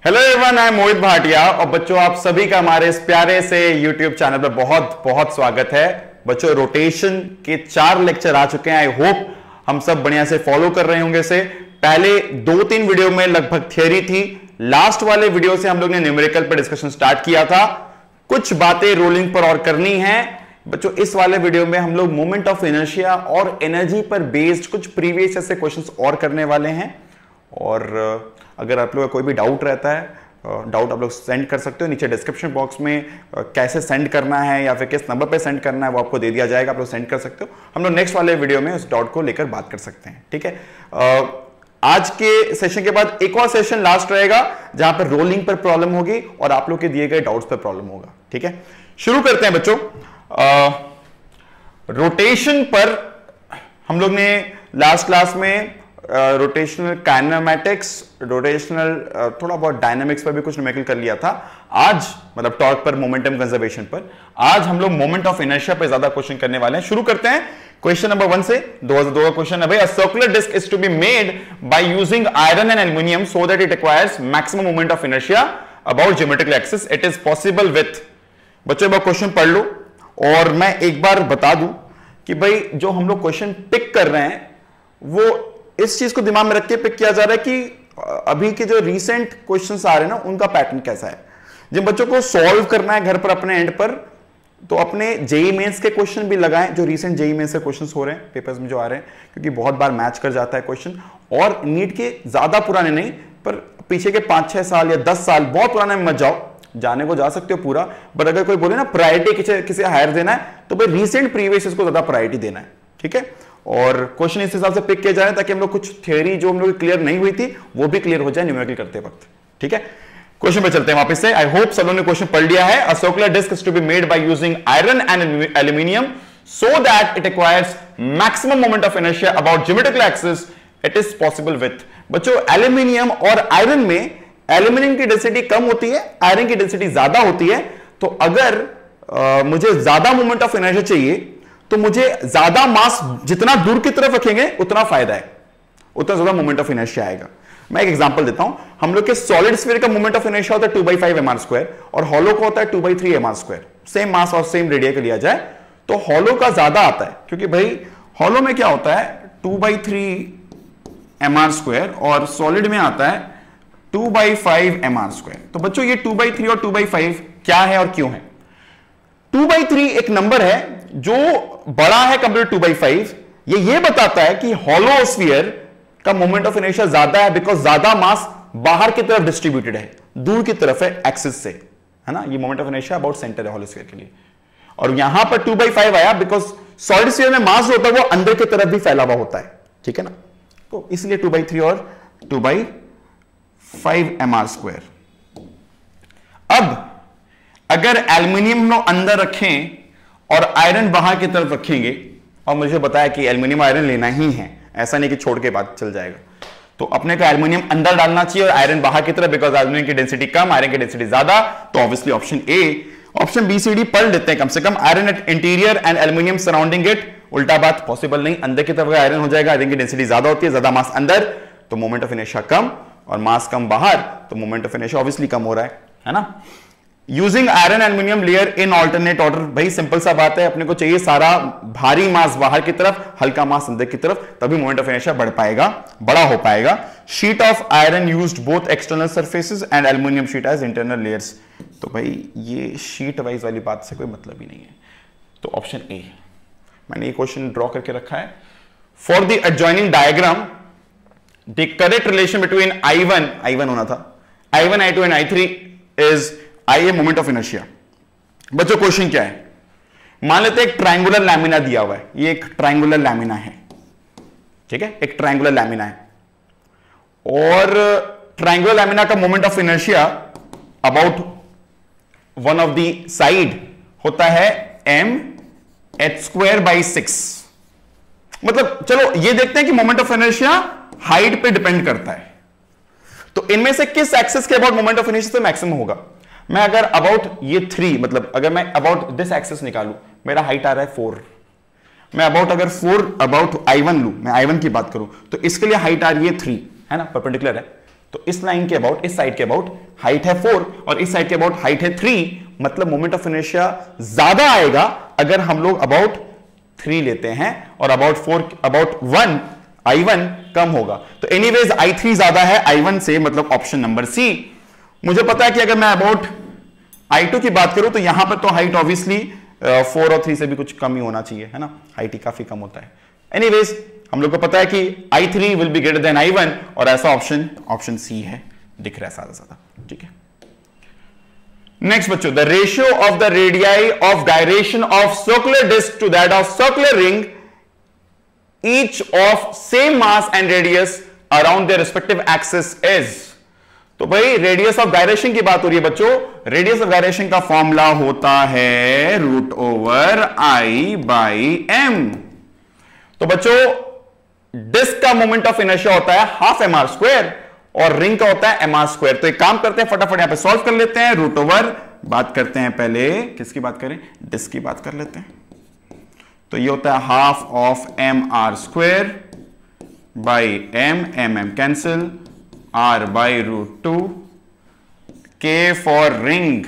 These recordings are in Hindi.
हेलो एवरीवन, आई एम मोहित भाटिया और बच्चों आप सभी का हमारे इस प्यारे से यूट्यूब चैनल पर बहुत बहुत स्वागत है। बच्चों रोटेशन के 4 लेक्चर आ चुके हैं। आई होप हम सब बढ़िया से फॉलो कर रहे होंगे। से पहले 2-3 वीडियो में लगभग थियरी थी। लास्ट वाले वीडियो से हम लोग ने न्यूमेरिकल पर डिस्कशन स्टार्ट किया था। कुछ बातें रोलिंग पर और करनी है बच्चों। इस वाले वीडियो में हम लोग मोमेंट ऑफ इनर्शिया और एनर्जी पर बेस्ड कुछ प्रीवियस ऐसे क्वेश्चंस और करने वाले हैं। और अगर आप लोग का कोई भी डाउट रहता है, डाउट आप लोग सेंड कर सकते हो नीचे डिस्क्रिप्शन बॉक्स में। कैसे सेंड करना है या फिर किस नंबर पे सेंड करना है वो आपको दे दिया जाएगा, आप लोग सेंड कर सकते हो। हम लोग नेक्स्ट वाले वीडियो में उस डाउट को लेकर बात कर सकते हैं, ठीक है। आज के सेशन के बाद एक और सेशन लास्ट रहेगा जहां पर रोलिंग पर प्रॉब्लम होगी और आप लोग के दिए गए डाउट्स पर प्रॉब्लम होगा, ठीक है। शुरू करते हैं बच्चों। रोटेशन पर हम लोग ने लास्ट क्लास में रोटेशनल काइनेमैटिक्स, रोटेशनल थोड़ा बहुत डायनामिक्स पर भी कुछ न्यूमेरिकल कर लिया था। आज मतलब टॉर्क पर, मोमेंटम कंजर्वेशन पर, आज हम लोग मोमेंट ऑफ इनर्शिया पर ज्यादा क्वेश्चन करने वाले हैं। शुरू करते हैं क्वेश्चन नंबर 1 से। 2002 का क्वेश्चन है भाई, a circular disc is to be made by using iron and aluminium so that it acquires maximum moment of inertia about geometrical axis. It is possible with. बच्चों एक क्वेश्चन पढ़ लो और मैं एक बार बता दूं कि भाई जो हम लोग क्वेश्चन पिक कर रहे हैं वो इस चीज को दिमाग में रख के पिक किया जा रहा है कि अभी के जो रीसेंट क्वेश्चंस आ रहे हैं ना उनका पैटर्न कैसा है। जब बच्चों को सॉल्व करना है घर पर अपने एंड पर, तो अपने जेईई मेंस के क्वेश्चन भी लगाएं जो रीसेंट जेईई मेंस के क्वेश्चंस हो रहे हैं पेपर्स में जो आ रहे हैं, क्योंकि बहुत बार मैच कर जाता है क्वेश्चन। और नीट के ज्यादा पुराने नहीं पर पीछे के 5-6 साल या 10 साल बहुत पुराने में मत जाओ, जाने को जा सकते हो पूरा, बट अगर कोई बोले ना प्रायोरिटी किसी हायर देना है तो भाई रीसेंट प्रीवियस को ज्यादा प्रायोरिटी देना है, ठीक है। और क्वेश्चन इस हिसाब से पिक किए जा रहे हैं ताकि हम लोग कुछ थ्योरी जो हम लोग क्लियर नहीं हुई थी वो भी क्लियर हो जाए न्यूमेरिकल करते वक्त, ठीक है। क्वेश्चन पे चलते हैं वापस से। आई होप सब लोगों ने क्वेश्चन पढ़ लिया है। A circular disc is to be made by using iron and aluminium so that it acquires maximum moment of inertia about geometrical axis. It is possible with. बच्चों एल्युमिनियम और आयरन में एल्युमिनियम की डेंसिटी कम होती है, आयरन की डेंसिटी ज्यादा होती है। तो अगर मुझे ज्यादा मोमेंट ऑफ इनर्शिया चाहिए तो मुझे ज्यादा मास जितना दूर की तरफ रखेंगे उतना फायदा है, उतना ज्यादा मोमेंट ऑफ इनर्शिया आएगा। मैं एक एग्जांपल देता हूं। हम लोग के सॉलिड स्फीयर का मोमेंट ऑफ इनर्शिया होता है 2/5 mr² और हॉलो का होता है 2/3 mr²। सेम मास और सेम रेडिया का लिया जाए तो हॉलो का ज्यादा आता है, क्योंकि भाई हॉलो में क्या होता है 2/3 mr² और सॉलिड में आता है 2/5 mr²। तो बच्चों ये 2/3 और 2/5 क्या है और क्यों है? 2/3 एक नंबर है जो बड़ा है कंपेयर 2/5। ये बताता है कि हॉलो स्फीयर का मोमेंट ऑफ इनर्शिया ज्यादा है बिकॉज ज्यादा मास बाहर की तरफ डिस्ट्रीब्यूटेड है, दूर की तरफ है एक्सिस से, है ना। ये moment of inertia about centre है हॉलो स्फीयर के लिए। और यहां पर 2/5 आया बिकॉज सॉलिड स्फीयर में मास जो होता है वो अंदर की तरफ भी फैला हुआ होता है, ठीक है ना। तो इसलिए 2/3 और 2/5 mr²। अब अगर एल्युमिनियम लोग अंदर रखें और आयरन बाहर की तरफ रखेंगे, और मुझे बताया कि एल्युमिनियम आयरन लेना ही है, ऐसा नहीं कि छोड़ के बाद चल जाएगा, तो अपने को एल्युमिनियम अंदर डालना चाहिए और आयरन बाहर की तरफ, बिकॉज एल्युमिनियम की डेंसिटी कम, आयरन की डेंसिटी ज्यादा। तो obviously option A. Option B C D पढ़ लेते हैं कम से कम। Iron at interior and aluminium surrounding it, उल्टा बात पॉसिबल नहीं। अंदर की तरफ आयरन हो जाएगा, आयरन की डेंसिटी ज्यादा होती है, ज्यादा मास अंदर, तो मोमेंट ऑफ इनर्शिया कम, और मास कम बाहर तो मोमेंट ऑफ इनर्शिया ऑब्वियसली कम हो रहा है ना। Using iron aluminium layer in alternate order, भाई सिंपल सा बात है, अपने को चाहिए सारा भारी मास बाहर की तरफ, हल्का मास अंदर की तरफ, तभी मोमेंट ऑफ इनर्शिया बढ़ पाएगा, बड़ा हो पाएगा। Sheet of iron used both external surfaces and aluminium sheet as internal layers. तो भाई ये शीट वाइज वाली बात से कोई मतलब ही नहीं है, तो ऑप्शन ए। मैंने ये क्वेश्चन ड्रॉ करके रखा है। For the adjoining diagram the correct relation between I1 होना था, I1, I2 and I3 is I moment of inertia. बच्चों क्वेश्चन क्या है? मान लेते हैं एक ट्रायंगुलर लैमिना दिया हुआ है, ये एक ट्रायंगुलर लैमिना है, ठीक है, एक ट्रायंगुलर लैमिना है, और ट्रायंगुलर लैमिना का moment of inertia about one of the side होता है mh²/6। मतलब चलो ये देखते हैं कि मोमेंट ऑफ इनर्शिया हाइट पे डिपेंड करता है, तो इनमें से किस एक्सिस के अबाउट मोमेंट ऑफ इनर्शिया से मैक्सिमम होगा। मैं अगर अबाउट ये 3, मतलब अगर मैं अबाउट दिस एक्सिस निकालूं, मेरा हाइट आ रहा है 4, मैं अबाउट अगर 4 अबाउट I1 लूं, मैं I1 की बात करूं तो इसके लिए हाइट आ रही है 3, है ना, परपेंडिकुलर है। तो इस लाइन के अबाउट, इस साइड के अबाउट हाइट है 4 और इस साइड के अबाउट हाइट है 3, मतलब मोमेंट ऑफ इनर्शिया ज्यादा आएगा अगर हम लोग अबाउट 3 लेते हैं और अबाउट 4, अबाउट 1 I1 कम होगा। तो एनीवेज I3 ज्यादा है I1 से, मतलब ऑप्शन नंबर सी। मुझे पता है कि अगर मैं अबाउट I2 की बात करूं तो यहां पर तो हाइट ऑब्वियसली 4 और 3 से भी कुछ कम ही होना चाहिए, है ना, हाइट ही काफी कम होता है। एनीवेज हम लोग को पता है कि I3 will be greater than I1 और ऐसा ऑप्शन सी है, दिख रहा है सादा सादा, ठीक है। नेक्स्ट बच्चों, the ratio of the radii of gyration of circular disc to that of circular ring each of same mass and radius around the respective axis is. तो भाई रेडियस ऑफ गायरेशन की बात हो रही है बच्चों। रेडियस ऑफ गायरेशन का फॉर्मूला होता है √I/m। तो बच्चों डिस्क का मोमेंट ऑफ इनर्शिया होता है ½ mr² और रिंग का होता है mr²। तो एक काम करते हैं, फटाफट यहां पे सॉल्व कर लेते हैं। √, बात करते हैं पहले किसकी बात करें, डिस्क की बात कर लेते हैं। तो ये होता है ½ mr² by m cancel, r/√2, k for ring.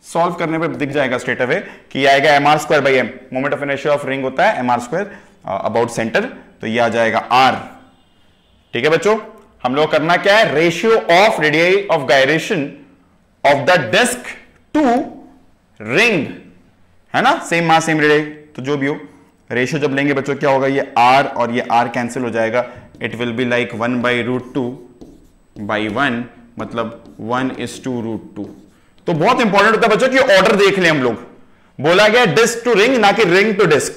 Solve करने पे दिख जाएगा स्ट्रेट अवे कि आएगा mr²/m। Moment of inertia of ring होता है mr² अबाउट सेंटर, तो ये आ जाएगा r। ठीक है बच्चों, हम लोग करना क्या है, ratio of radii of gyration of the disc to ring, है ना, सेम मास सेम रेडियाई, तो जो भी हो रेशियो जब लेंगे बच्चों क्या होगा, ये r और ये r कैंसिल हो जाएगा। इट विल बी लाइक 1/√2/1, मतलब 1:√2। तो बहुत इंपॉर्टेंट होता है बच्चों कि ऑर्डर देख लें हम लोग। बोला गया डिस्क टू रिंग, ना कि रिंग टू डिस्क।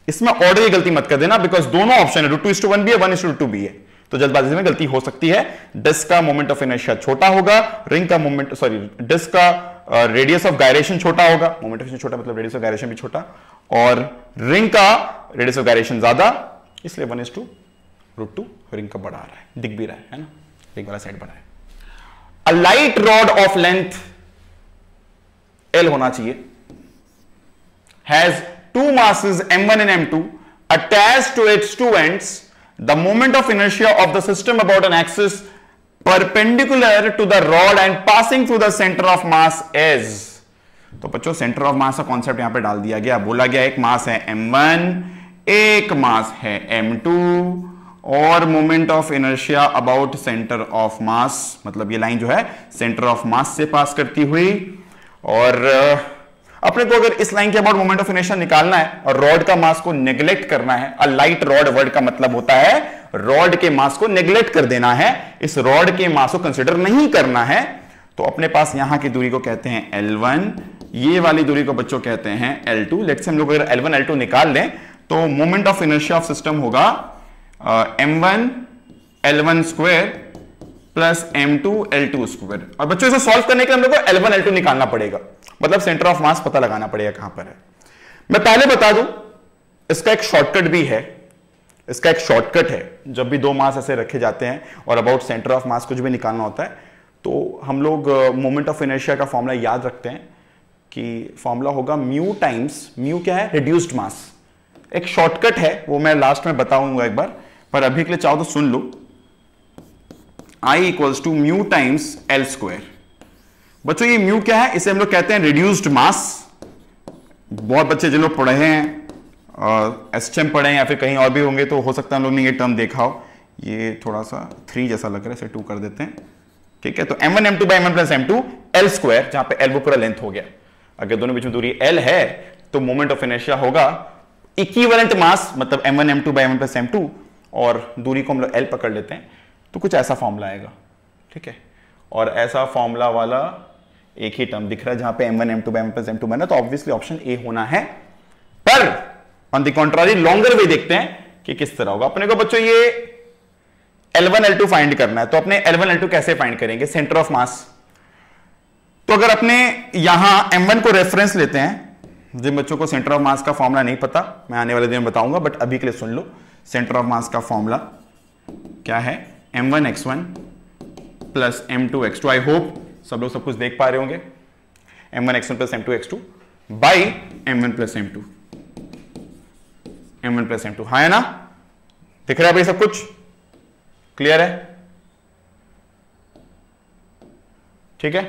इसमें ऑर्डर की गलती मत कर देना, बिकॉज दोनों ऑप्शन है, √2:1 भी है, 1:2 भी है, तो जल्दबाजी में गलती हो सकती है। डिस्क का मोमेंट ऑफ इनर्शिया छोटा होगा, रिंग का मोमेंट, सॉरी, डिस्क का रेडियस ऑफ गायरेशन छोटा होगा, मोमेंट ऑफ इनर्शिया छोटा मतलब रेडियस ऑफ गायरेशन भी छोटा, और रिंग का रेडियस ऑफ गायरेशन ज्यादा, इसलिए 1:√2 रिंग का बड़ा आ रहा है, दिख भी रहा है ना, रिंग वाला साइड बड़ा है। A light rod of length L होना चाहिए, has two masses m1 and m2 attached to its two ends. The moment of inertia of the system about an axis perpendicular to the rod and passing through the center of mass is. तो बच्चों सेंटर ऑफ मास का कॉन्सेप्ट यहां पे डाल दिया गया। बोला गया एक मास है m1, एक मास है m2 और moment of inertia about centre of mass, मतलब ये लाइन जो है सेंटर ऑफ मास से पास करती हुई। और अपने को अगर इस लाइन के अबाउट मोमेंट ऑफ इनर्शिया निकालना है और रॉड का मास को नेग्लेक्ट करना है, अ लाइट रॉड वर्ड का मतलब होता है रॉड के मास को नेग्लेक्ट कर देना है, इस रॉड के मास को कंसीडर नहीं करना है, तो अपने पास यहां की दूरी को कहते हैं L1, ये वाली दूरी को बच्चों कहते हैं L2। लेट्स से हम लोग अगर L1 L2 निकाल लें तो moment of inertia of system होगा m1 L1² plus m2 L2²। और बच्चों इसे सॉल्व करने के लिए हम लोग को L1 L2 निकालना पड़ेगा, मतलब सेंटर ऑफ मास पता लगाना पड़ेगा कहां पर है। मैं पहले बता दूं इसका एक शॉर्टकट भी है, इसका एक शॉर्टकट है। जब भी दो मास ऐसे रखे जाते हैं और अबाउट सेंटर ऑफ मास कुछ भी निकालना होता है तो हम लोग मोमेंट ऑफ इनर्शिया का फॉर्मूला याद रखते हैं कि फॉर्मूला होगा म्यू टाइम्स, म्यू क्या है, रिड्यूस्ड मास। एक शॉर्टकट है वो मैं लास्ट में बताऊंगा एक बार, पर अभी के लिए चाहो तो सुन लो। I equals to mu times L²। बच्चों ये म्यू क्या है, इसे हम लोग कहते हैं रिड्यूस्ड मास। बहुत बच्चे जिन लोग पढ़े हैं एसएचएम पढ़े हैं या फिर कहीं और भी होंगे तो हो सकता है हम लोग ने ये टर्म देखा हो। ये थोड़ा सा 3 जैसा लग रहा है, इसे 2 कर देते हैं, ठीक है। तो m1 m2 by m1 plus m2 L², जहां पे L वो पूरा लेंथ हो गया। अगर दोनों बीच में दूरी L है तो मोमेंट ऑफ इनर्शिया होगा इक्विवेलेंट मास, मतलब m1 m2 by m1 plus m2, और दूरी को हम लोग L पकड़ लेते हैं तो कुछ ऐसा फॉर्मूला आएगा, ठीक है। और ऐसा फॉर्मूला वाला एक ही टर्म दिख रहा है जहां पे m1 m2 by m1 plus m2 बना, तो ऑब्वियसली ऑप्शन ए होना है। पर ऑन द कॉन्ट्रारी लॉन्गर वे देखते हैं कि किस तरह होगा। अपने को बच्चों ये L1 L2 फाइंड करना है, तो अपने L1 L2 कैसे फाइंड करेंगे, सेंटर ऑफ मास। तो अगर अपने यहां m1 को रेफरेंस लेते हैं, जिन बच्चों को सेंटर ऑफ मास का फॉर्मूला नहीं पता मैं आने वाले दिन में बताऊंगा, बट अभी के लिए सुन लो। सेंटर ऑफ मास का फॉर्मूला क्या है, m1 x1 plus m2 x2। I hope सब लोग सब कुछ देख पा रहे होंगे। m1 x1 plus m2 x2 by m1 plus m2, m1 plus m2, हाँ है ना, दिख रहा है भाई सब कुछ क्लियर है। ठीक है,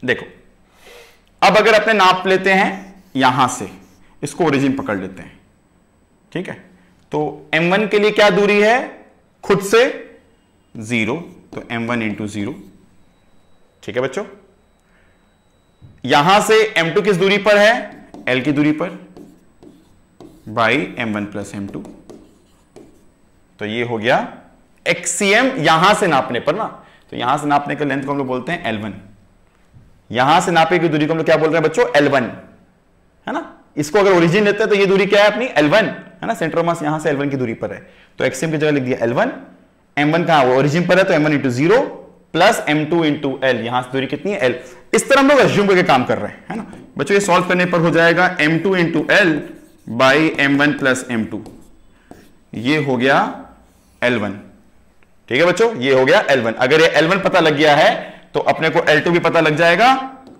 देखो अब अगर अपने नाप लेते हैं यहां से, इसको ओरिजिन पकड़ लेते हैं, ठीक है, तो m1 के लिए क्या दूरी है, खुद से 0, तो m1 इंटू 0, ठीक है बच्चों। यहां से m2 किस दूरी पर है, l की दूरी पर, बाई m1 प्लस m2, तो ये हो गया एक्सीएम यहां से नापने पर ना, तो यहां से नापने का लेंथ को हम लोग बोलते हैं L1, यहां से नापे की दूरी को हम लोग क्या बोल रहे हैं बच्चों, L1, है ना। इसको अगर ओरिजिन लेते हैं तो ये दूरी क्या है अपनी L1, है ना, सेंटर ऑफ मास यहां से L1 की दूरी पर है, तो एक्सीएम की जगह लिख दिया L1, m1 कहां है, ओरिजिन पर है, तो m1 into 0 plus m2 into L, यहां से दूरी कितनी है L। इस तरह हम लोग एज्यूम करके काम कर रहे हैं, है ना बच्चों। ये सॉल्व करने पर हो जाएगा m2 into L by m1 plus m2, ये हो गया L1, ठीक है बच्चों, ये हो गया L1। अगर ये L1 पता लग गया है तो अपने को L2 भी पता लग जाएगा,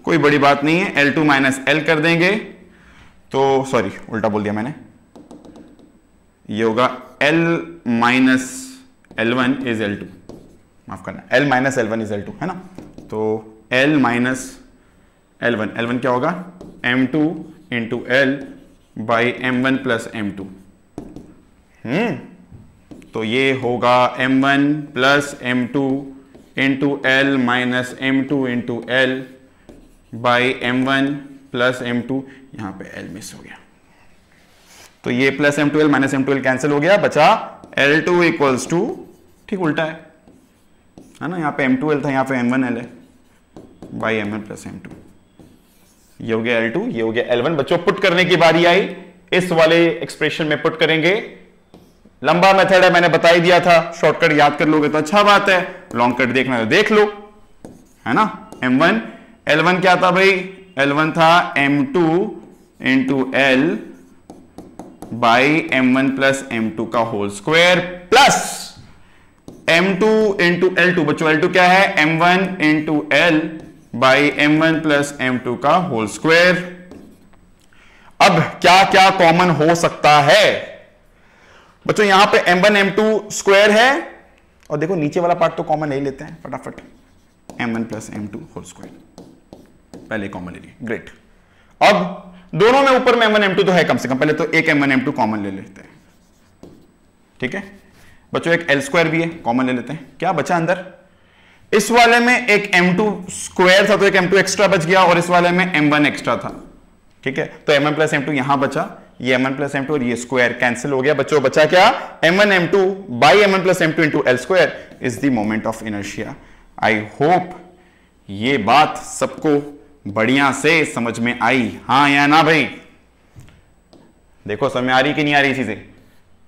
कोई बड़ी बात नहीं है, L2 माइनस L कर देंगे, तो सॉरी उल्टा बोल दिया मैंने, ये होगा L minus L1 is L2, माफ करना, L minus L1 is L2, है ना, तो L माइनस L1, L1 क्या होगा, M2 into L by M1 plus M2, तो ये होगा M1 plus M2 into L minus M2 into L by M1 plus M2, यहां पे L मिस हो गया, तो ये plus M2L minus M2L cancel हो गया, बचा L2 इक्वल्स टू, ठीक उल्टा है ना, यहां पे M2L था, यहां पे M1L है, बाई M1 प्लस M2, ये हो गया L2, ये हो गया L1। बच्चों पुट करने की बारी आई, इस वाले एक्सप्रेशन में पुट करेंगे, लंबा मेथड है, मैंने बता ही दिया था, शॉर्टकट याद कर लोगे तो अच्छा बात है, लॉन्ग कट देखना है तो देख लो, है ना। M1 L1 क्या था भाई, L1 था M2 into L by M1 plus M2 का whole square plus M2 into L2, बच्चों L2 क्या है, M1 into L by M1 plus M2 का होल स्क्वायर। अब क्या क्या कॉमन हो सकता है बच्चों, यहां पे M1 M2 स्क्वायर है, और देखो नीचे वाला पार्ट तो कॉमन नहीं लेते हैं फटाफट, M1 plus M2 whole square, पहले कॉमन ले लिए, ग्रेट। अब दोनों में ऊपर में M1 M2 तो है कम से कम, पहले तो एक M1 M2 कॉमन ले लेते हैं, ठीक है बच्चों, एक L स्क्वायर भी है, कॉमन ले लेते हैं, क्या बचा अंदर, इस वाले में एक M2 स्क्वायर था तो एक M2 एक्स्ट्रा बच गया, और इस वाले में M1 एक्स्ट्रा था, ठीक है, तो M1 प्लस M2 यहां बचा, ये M1 प्लस M2 और ये स्क्वायर कैंसिल हो गया, बच्चों बचा क्या, M1 M2 by M1 plus M2 into L square is the moment of inertia. I hope ये बात सबको बढ़िया से समझ में आई, हाँ या ना भाई, देखो समझ में आ रही कि नहीं आ रही चीजें।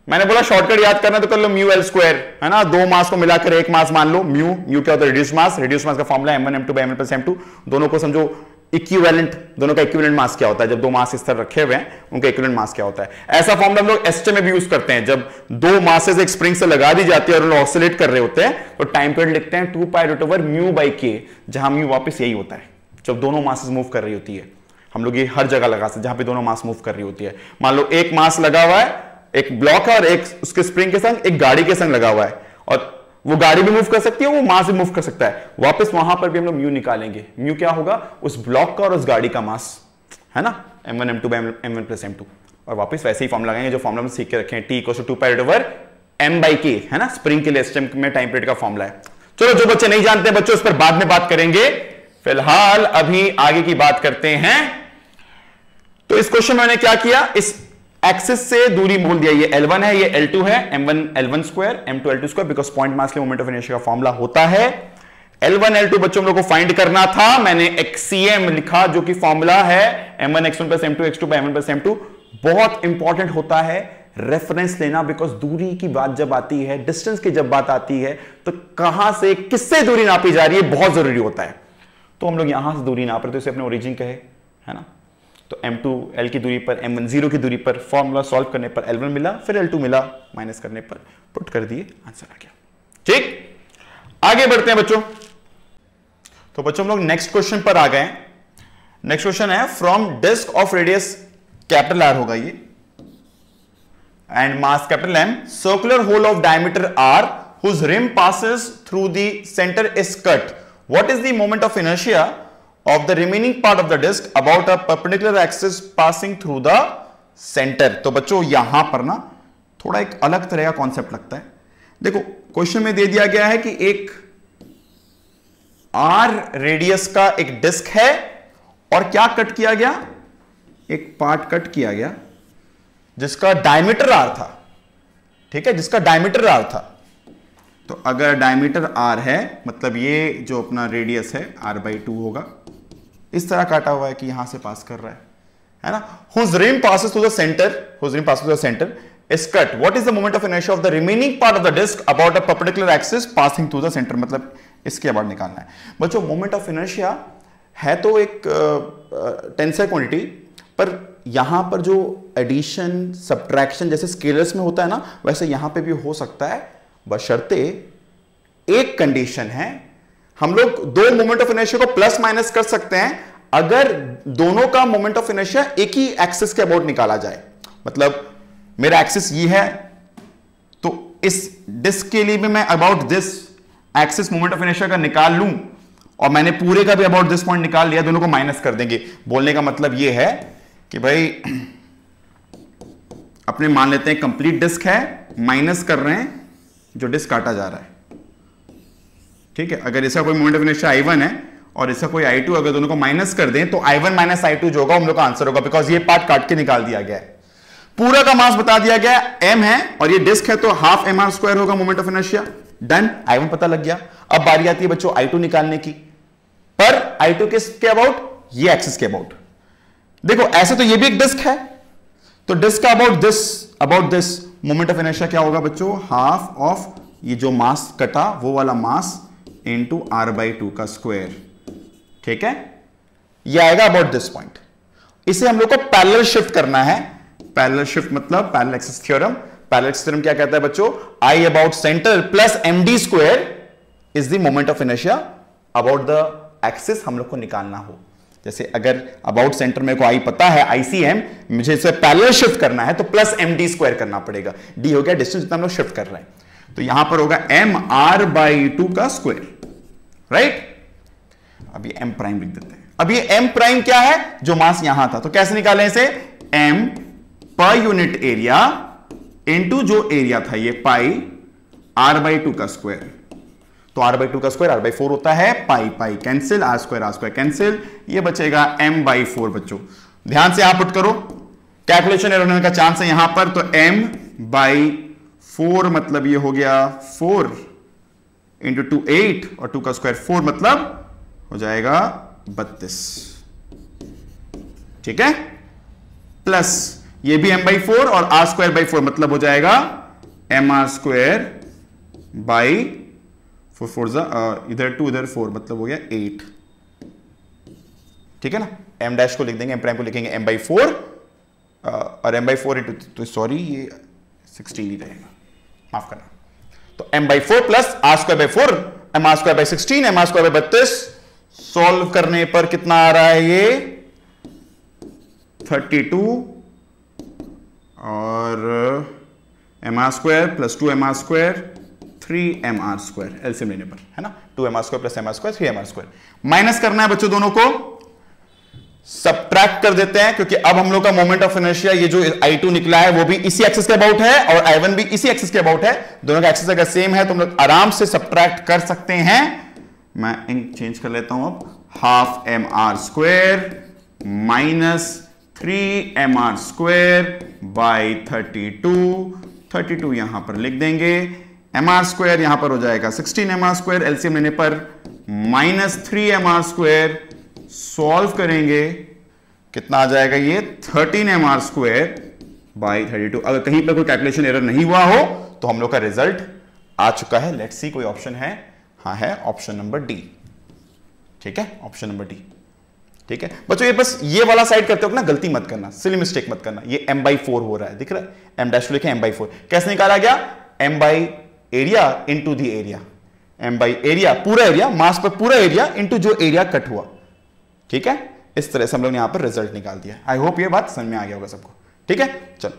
मैंने बोला शॉर्टकट याद करना तो कर लो म्यू L स्क्वायर, है ना, दो मास को मिलाकर एक मास मान लो, म्यू क्या होता है, रिड्यूस मास का formula M1 M2 by M1 plus M2, दोनों को समझो इक्विवेलेंट, दोनों का इक्विवेलेंट मास क्या होता है, जब दो मास इस तरह रखे हुए हैं उनका इक्विवेलेंट मास क्या होता है। ऐसा फॉर्मूला हम लोग एसटे में भी यूज करते हैं, जब दो मासेस एक स्प्रिंग से लगा दी जाती है और उन्हें ऑसिलेट कर रहे होते हैं तो टाइम पीरियड लिखते हैं 2 pi root over mu by K, जहां म्यू वापस यही होता है जब दोनों मासेस मूव कर रही होती है। हम लोग ये हर जगह लगा सकते जहां पे दोनों मास मूव कर रही होती है। मान लो एक मास लगा हुआ है, एक ब्लॉक है और एक उसके स्प्रिंग के संग एक गाड़ी के संग लगा हुआ है, और वो गाड़ी भी मूव कर सकती है, वो मास भी मूव कर सकता है, वापस वहां पर भी हम लोग म्यू निकालेंगे। म्यू क्या होगा, उस ब्लॉक का और उस गाड़ी का मास, है ना, M1 M2 by M1 plus M2, और वापस वैसे ही फॉर्मूला लगाएंगे जो फॉर्मूला में सीख के रखे हैं, T equals to 2 pi root over M by K, है ना, स्प्रिंग के लिए सिस्टम में टाइम पीरियड का फॉर्मूला है। चलो जो बच्चे नहीं जानते बच्चों उस पर बाद में बात करेंगे, फिलहाल अभी आगे की बात करते हैं। तो इस क्वेश्चन में मैंने क्या किया, इस एक्सिस से दूरी बोल दिया, ये L1 है, ये L2 है, M1 L1 square M2 L2 square, because point mass के मोमेंट ऑफ इनर्शिया का फॉर्मूला होता है L1 L2। बच्चों हम लोग को फाइंड करना था, मैंने XCM लिखा जो कि फॉर्मूला है M1 X1 plus M2 X2 by M1 plus M2। बहुत इंपॉर्टेंट होता है रेफरेंस लेना, बिकॉज दूरी की बात जब आती है, डिस्टेंस की जब बात आती है, तो कहां से किससे दूरी नापी जा रही है बहुत जरूरी होता है। तो हम लोग यहां से दूरी नाप रहे थे, इसे अपने ओरिजिन कहे, है ना, तो M2 L की दूरी पर, M1 0 की दूरी पर, फॉर्मूला सॉल्व करने पर L1 मिला, फिर L2 मिला, माइनस करने पर पुट कर दिए, आंसर आ गया। ठीक, आगे बढ़ते हैं बच्चों। तो बच्चों हम लोग नेक्स्ट क्वेश्चन पर आ गए। नेक्स्ट क्वेश्चन है, from disc of radius capital R होगा ये, and mass capital M, circular hole of diameter R whose rim passes through the center is cut, what is the moment of inertia of the remaining part of the disc about a perpendicular axis passing through the centre. तो बच्चों यहां पर ना थोड़ा एक अलग तरह का कॉन्सेप्ट लगता है। देखो क्वेश्चन में दे दिया गया है कि एक आर रेडियस का एक डिस्क है और क्या कट किया गया, एक पार्ट कट किया गया जिसका डायमीटर आर था, ठीक है, जिसका डायमीटर आर था। तो अगर डायमीटर आर है मतलब ये जो अपना रेडियस है r/2 होगा, इस तरह काटा हुआ है कि यहां से पास कर रहा है ना। whose rim passes through the center is cut. What is the moment of inertia of the remaining part of the disc about a perpendicular axis passing through the center? मतलब इसके बाद निकालना है बच्चों। मोमेंट ऑफ इनर्शिया है तो एक टेंसर क्वांटिटी, पर यहां पर जो एडिशन सब्ट्रैक्शन जैसे स्केलर्स में होता है ना, वैसे यहां पे भी हो सकता है, बशर्ते एक कंडीशन है, हम लोग दो मोमेंट ऑफ इनर्शिया को प्लस माइनस कर सकते हैं अगर दोनों का मोमेंट ऑफ इनर्शिया एक ही एक्सिस के अबाउट निकाला जाए। मतलब मेरा एक्सिस ये है, तो इस डिस्क के लिए भी मैं about this axis moment of inertia का निकाल लूं और मैंने पूरे का भी अबाउट दिस पॉइंट निकाल लिया, दोनों को माइनस कर देंगे। बोलने का मतलब ये है कि भाई अपने मान लेते हैं कंप्लीट डिस्क है, माइनस कर रहे हैं जो डिस्क काटा जा रहा है, ठीक है। अगर इसका कोई मोमेंट ऑफ इनर्शिया I1 है और इसका कोई I2, अगर दोनों को माइनस कर दें तो I1 माइनस I2 जो होगा हम लोग का आंसर होगा, बिकॉज ये पार्ट काट के निकाल दिया गया है। पूरा का मास बता दिया गया, m है और ये डिस्क है, तो हाफ mr² होगा moment of inertia. Done, I1 पता लग गया। अब बारी आती है बच्चों I2 निकालने की, पर I2 किसके अबाउट, ये एक्सिस के अबाउट। देखो ऐसे तो ये भी एक डिस्क है, तो डिस्क का about this moment of inertia क्या होगा बच्चों, हाफ ऑफ ये जो मास कटा वो वाला मास इंटू r/2 का स्क्वायर, ठीक है। ये आएगा अबाउट दिस पॉइंट। इसे हम लोग को पैरेलल शिफ्ट करना है। पैरेलल शिफ्ट मतलब parallel axis theorem. Parallel axis theorem क्या कहता है बच्चों, I about centre plus md square is the moment of inertia about the axis हम लोग को निकालना हो। जैसे अगर अबाउट सेंटर मेरे को I पता है, ICM, मुझे इसे पैरेलल शिफ्ट करना है तो प्लस md स्क्वायर करना पड़ेगा। d हो गया डिस्टेंस जितना हम लोग शिफ्ट कर रहे हैं, तो यहां पर होगा mr/2 का स्क्वायर, राइट। अब ये m प्राइम लिख देते हैं। अब ये m प्राइम क्या है, जो मास यहां था, तो कैसे निकालें इसे, m per unit area into जो एरिया था ये पाई r/2 का स्क्वायर। तो r/2 का स्क्वायर r/4 होता है, पाई कैंसिल, r² कैंसिल, ये बचेगा m/4 बच्चों। ध्यान से यहां पुट करो, कैलकुलेशन एरर होने का चांस है यहां पर, तो m/4 मतलब ये हो गया 4 इंटू 2 8 और 2 का स्क्वायर 4 मतलब हो जाएगा 32, ठीक है। प्लस ये भी m/4 और r²/4 मतलब हो जाएगा mr² बाई 4 इधर 2 इधर 4 मतलब हो गया 8, ठीक है ना। m डैश को लिख देंगे, m प्राइम को लिखेंगे m/4 और m/4 इंटू, तो सॉरी ये 16 ही रहेगा, माफ करना। तो m/4 plus r²/4, mr²/16, mr²/32 solve करने पर कितना आ रहा है ये 32 और mr² plus 2mr² 3mr², LCM लेने पर, है ना। 2mr² plus mr² 3mr²। Minus करना है बच्चों, दोनों को सबट्रैक्ट कर देते हैं, क्योंकि अब हम लोग का मोमेंट ऑफ इनर्शिया ये जो I2 निकला है वो भी इसी एक्सिस के अबाउट है और I1 भी इसी एक्सिस के अबाउट है। दोनों का एक्सिस अगर सेम है तो हम लोग आराम से सबट्रैक्ट कर सकते हैं। मैं इंक चेंज कर लेता हूं अब, half mr² minus 3mr² by 32 यहां पर लिख देंगे, mr² यहां पर हो जाएगा 16mr², एलसीएम लेने पर माइनस 3mr², सॉल्व करेंगे कितना आ जाएगा ये 13mr² बाई 32। अगर कहीं पर कोई कैलकुलेशन एरर नहीं हुआ हो तो हम लोग का रिजल्ट आ चुका है। लेट्स सी कोई ऑप्शन है, हाँ है, ऑप्शन नंबर डी, ठीक है, ऑप्शन नंबर डी, ठीक है बच्चों। ये बस ये वाला साइड करते हो ना, गलती मत करना, सिली मिस्टेक मत करना। ये m/4 हो रहा है, दिख रहा है, m डैश लिखे m/4, कैसे निकाला गया, m by area into the area, m by area पूरा एरिया, मास पर पूरा एरिया इंटू जो एरिया कट हुआ, ठीक है। इस तरह से हम लोग ने यहां पर रिजल्ट निकाल दिया। आई होप ये बात समझ में आ गया होगा सबको, ठीक है। चलो,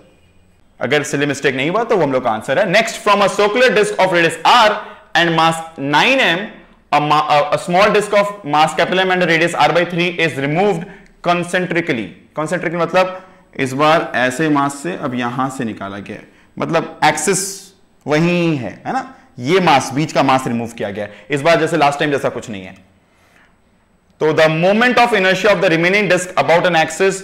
अगर सिली मिस्टेक नहीं हुआ तो वो हम लोग का आंसर है। Next, from a circular disc of radius r and mass 9m, a small disk of mass capital M and radius r/3 is removed concentrically. Concentrically मतलब इस बार ऐसे मास से अब यहां से निकाला गया है, मतलब एक्सिस वही है ना, ये मास, बीच का मास रिमूव किया गया है। इस बार जैसे लास्ट टाइम जैसा कुछ नहीं है। तो the moment of inertia of the remaining disc about an axis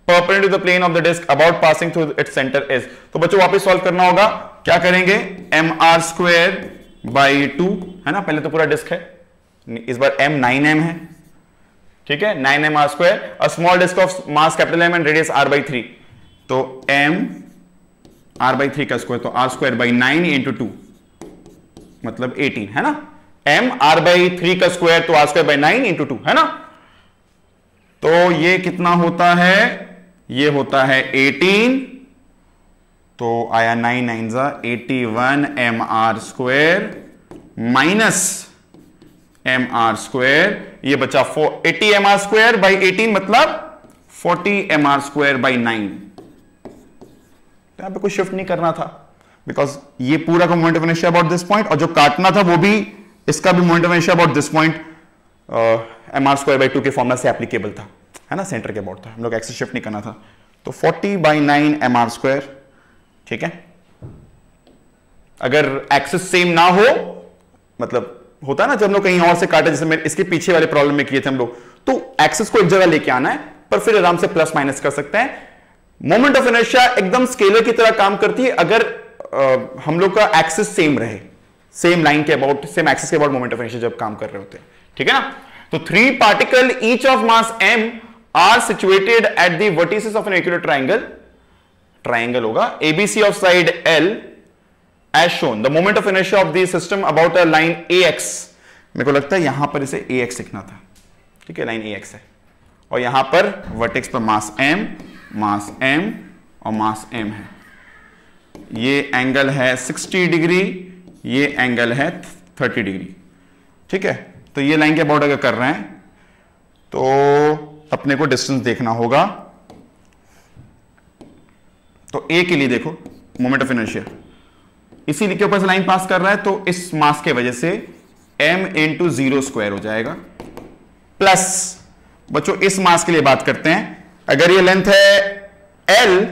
perpendicular to the plane of the disc about passing through its centre is. तो बच्चों वापस सॉल्व करना होगा, क्या करेंगे, mr²/2 है ना, पहले तो पूरा डिस्क है, इस बार m 9m है, ठीक है, 9m r², a small disc of mass capital M and radius r/3, तो m r/3 का स्क्वायर, तो r²/9 इंटू 2 मतलब 18 है ना, m r/3 का स्क्वायर तो r²/9 इंटू 2 है ना, तो ये कितना होता है, ये होता है 18, तो आया 9 9 81 mr² माइनस mr², ये बचा 80 mr²/18 मतलब 40 mr²/9। तो यहां पे कोई शिफ्ट नहीं करना था, बिकॉज ये पूरा का moment of inertia about this point, और जो काटना था वो भी, इसका भी moment of inertia about this point mr²/2 के फॉर्मूला से एप्लीकेबल था, है ना, सेंटर के अबाउट था, हम लोग एक्सिस शिफ्ट नहीं करना था। तो 40/9 mr², ठीक है। अगर एक्सिस सेम ना हो, मतलब होता है ना जब हम लोग कहीं और से काटे, जैसे मैं इसके पीछे वाले प्रॉब्लम में किए थे हम लोग, तो एक्सिस को एक जगह लेके आना है, पर फिर आराम से प्लस माइनस कर सकते हैं। मोमेंट ऑफ इनर्शिया एकदम स्केलर की तरह काम करती है अगर हम लोग का एक्सिस सेम रहे, सेम लाइन के अबाउट, सेम एक्सिस के अबाउट मोमेंट ऑफ इनर्शिया जब काम कर रहे होते हैं, ठीक है ना। तो 3 particle each of mass m are situated at the vertices of an equilateral triangle होगा ABC of side L as shown. The moment of inertia of the system about a line AX, मेरे को लगता है यहां पर इसे AX लिखना था, ठीक है, लाइन AX है, और यहां पर वर्टेक्स पर मास M और मास M है, ये एंगल है 60 डिग्री, ये एंगल है 30 डिग्री, ठीक है। तो ये लाइन के अबाउट अगर कर रहे हैं तो अपने को डिस्टेंस देखना होगा। तो A के लिए देखो मोमेंट ऑफ इनर्शिया, इसी के ऊपर से लाइन पास कर रहा है, तो इस मास के वजह से m इंटू 0² हो जाएगा, प्लस बच्चों इस मास के लिए बात करते हैं, अगर ये लेंथ है L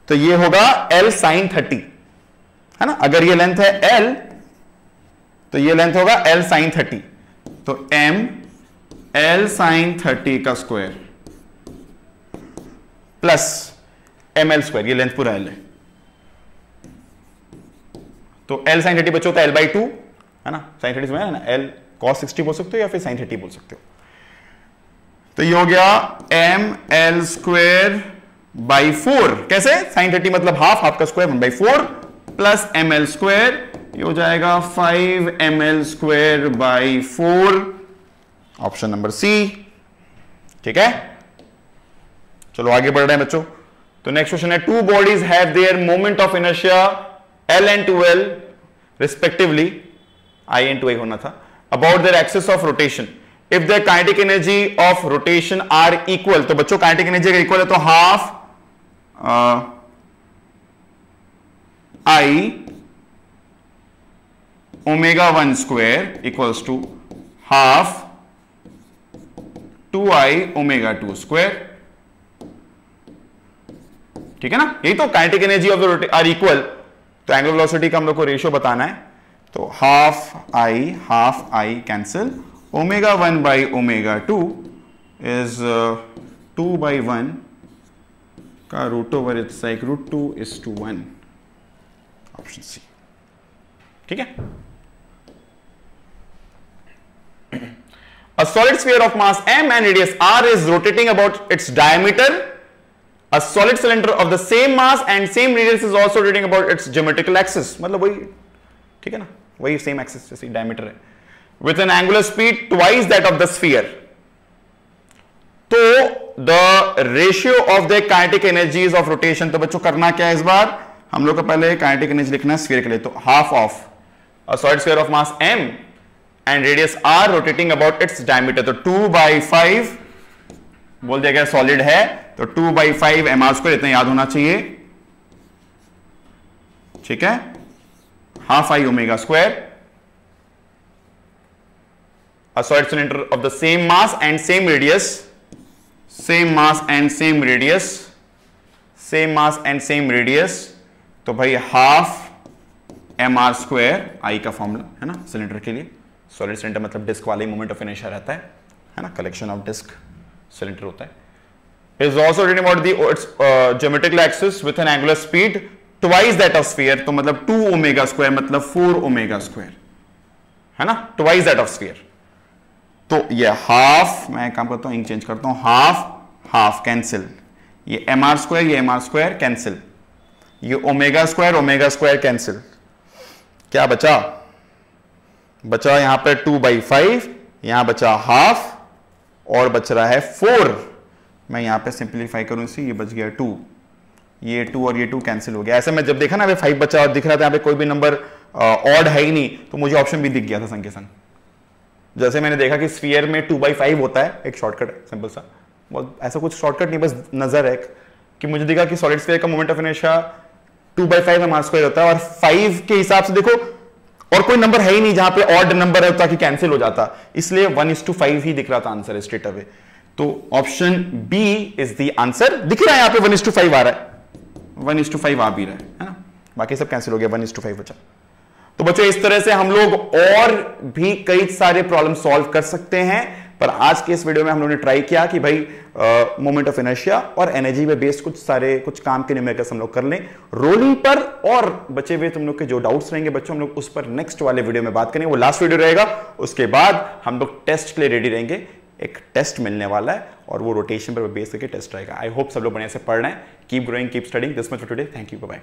तो ये होगा L sin 30, है ना, अगर ये लेंथ है L तो ये लेंथ होगा L sin 30, तो m L sin 30 का स्क्वायर प्लस ml², ये लेंथ पूरा L है, तो L sin 30 बच्चों होता है L/2, है ना, sin 30 में है ना, L cos 60 बोल सकते हो या फिर sin 30 बोल सकते हो। तो ये हो गया ml²/4, कैसे, sin 30 मतलब हाफ का स्क्वायर 1/4 प्लस ml², ये हो जाएगा 5 ml²/4, ऑप्शन नंबर सी, ठीक है। चलो आगे बढ़ रहे हैं बच्चों। तो नेक्स्ट क्वेश्चन है, 2 bodies have their moment of inertia L and 2L respectively, I and 2I होना था, about their axis of rotation. If their kinetic energy of rotation are equal, तो बच्चों kinetic energy अगर equal है तो half I ω1 square equals to half 2I ω2 square, ठीक है ना। यही तो kinetic energy of the R equal, तो एंगुलर वेलोसिटी का हम लोग को रेशियो बताना है, तो हाफ आई कैंसिल, ω1/ω2 इज 2/1 का √/, इट्स लाइक √2:1, ऑप्शन सी, ठीक है। A solid sphere of mass m and radius r is rotating about its diameter. A solid cylinder of the same mass and same radius is also rotating about its geometrical axis, मतलब वही, ठीक है ना, वही सेम एक्सिस जैसे डायमीटर है, with an angular speed twice that of the sphere. तो the ratio of the kinetic energies of rotation, तो बच्चों करना क्या है इस बार, हम लोग को पहले kinetic energy लिखना है स्फीयर के लिए, तो half of a solid sphere of mass m and radius r rotating about its diameter, तो 2/5 बोल दिया गया सॉलिड है, तो 2/5 mr², इतना याद होना चाहिए, ठीक है, half I ω² a solid cylinder of the same mass and same radius, तो भाई हाफ mr स्क्वायर आई का फॉर्मूला है ना सिलेंडर के लिए। सॉलिड सिलेंडर मतलब डिस्क वाले मोमेंट ऑफ इनर्शिया रहता है ना, कलेक्शन ऑफ डिस्क सिलेंडर होता है। is also written about the geometrical axis with an angular speed twice that of sphere, तो मतलब 2 ओमेगा स्क्वायर मतलब 4 ओमेगा स्क्वायर है ना, twice that of sphere। तो ये हाफ, मैं काम करता हूं इंक चेंज करता हूं, हाफ कैंसिल, ये mr स्क्वायर कैंसिल, ये ओमेगा स्क्वायर कैंसिल, क्या बचा यहां पे 2/5, यहां बचा हाफ और बच रहा है 4। मैं यहां पे सिंप्लीफाई करूं इसी, ये बच गया 2, ये 2 और ये 2 कैंसिल हो गया। ऐसे में जब देखा ना 5 बचा और दिख रहा था यहाँ पे कोई भी नंबर ऑड है ही नहीं, तो मुझे ऑप्शन भी दिख गया था संग के संग। जैसे मैंने देखा कि स्फीयर में 2/5 होता है, एक शॉर्टकट है सिंपल सा, बहुत ऐसा कुछ शॉर्टकट नहीं, बस नजर है कि मुझे दिखा कि सॉलिड स्फीयर का moment of inertia 2/5 mr square होता है, और 5 के हिसाब से देखो और कोई नंबर है ही नहीं जहां पे ऑड नंबर है ताकि कैंसिल हो जाता, इसलिए 1:5 ही दिख रहा था आंसर स्ट्रेट अवे। तो option B is the answer. दिख रहा है यहां पे 1:5 आ रहा है, 1:5 आ भी रहा है ना, बाकी सब कैंसिल हो गया, 1:5 बचा। तो बच्चों इस तरह से हम लोग और भी कई सारे प्रॉब्लम सॉल्व कर सकते हैं, पर आज के इस वीडियो में हम लोगों ने ट्राई किया कि भाई मोमेंट ऑफ इनर्शिया और एनर्जी पे बेस्ड कुछ काम के न्यूमेरिकल्स हम लोग कर लें रोलिंग पर, और बचे हुए तुम लोग के जो डाउट्स रहेंगे बच्चों हम लोग उस पर नेक्स्ट वाले वीडियो में बात करेंगे, वो लास्ट वीडियो रहेगा। उसके बाद हम लोग टेस्ट के लिए रेडी रहेंगे, एक टेस्ट मिलने वाला है और वो रोटेशन पर बेस करके टेस्ट रहेगा। आई होप सब लोग बढ़िया से पढ़ रहे हैं। Keep growing, keep studying. This much for today, thank you, bye bye.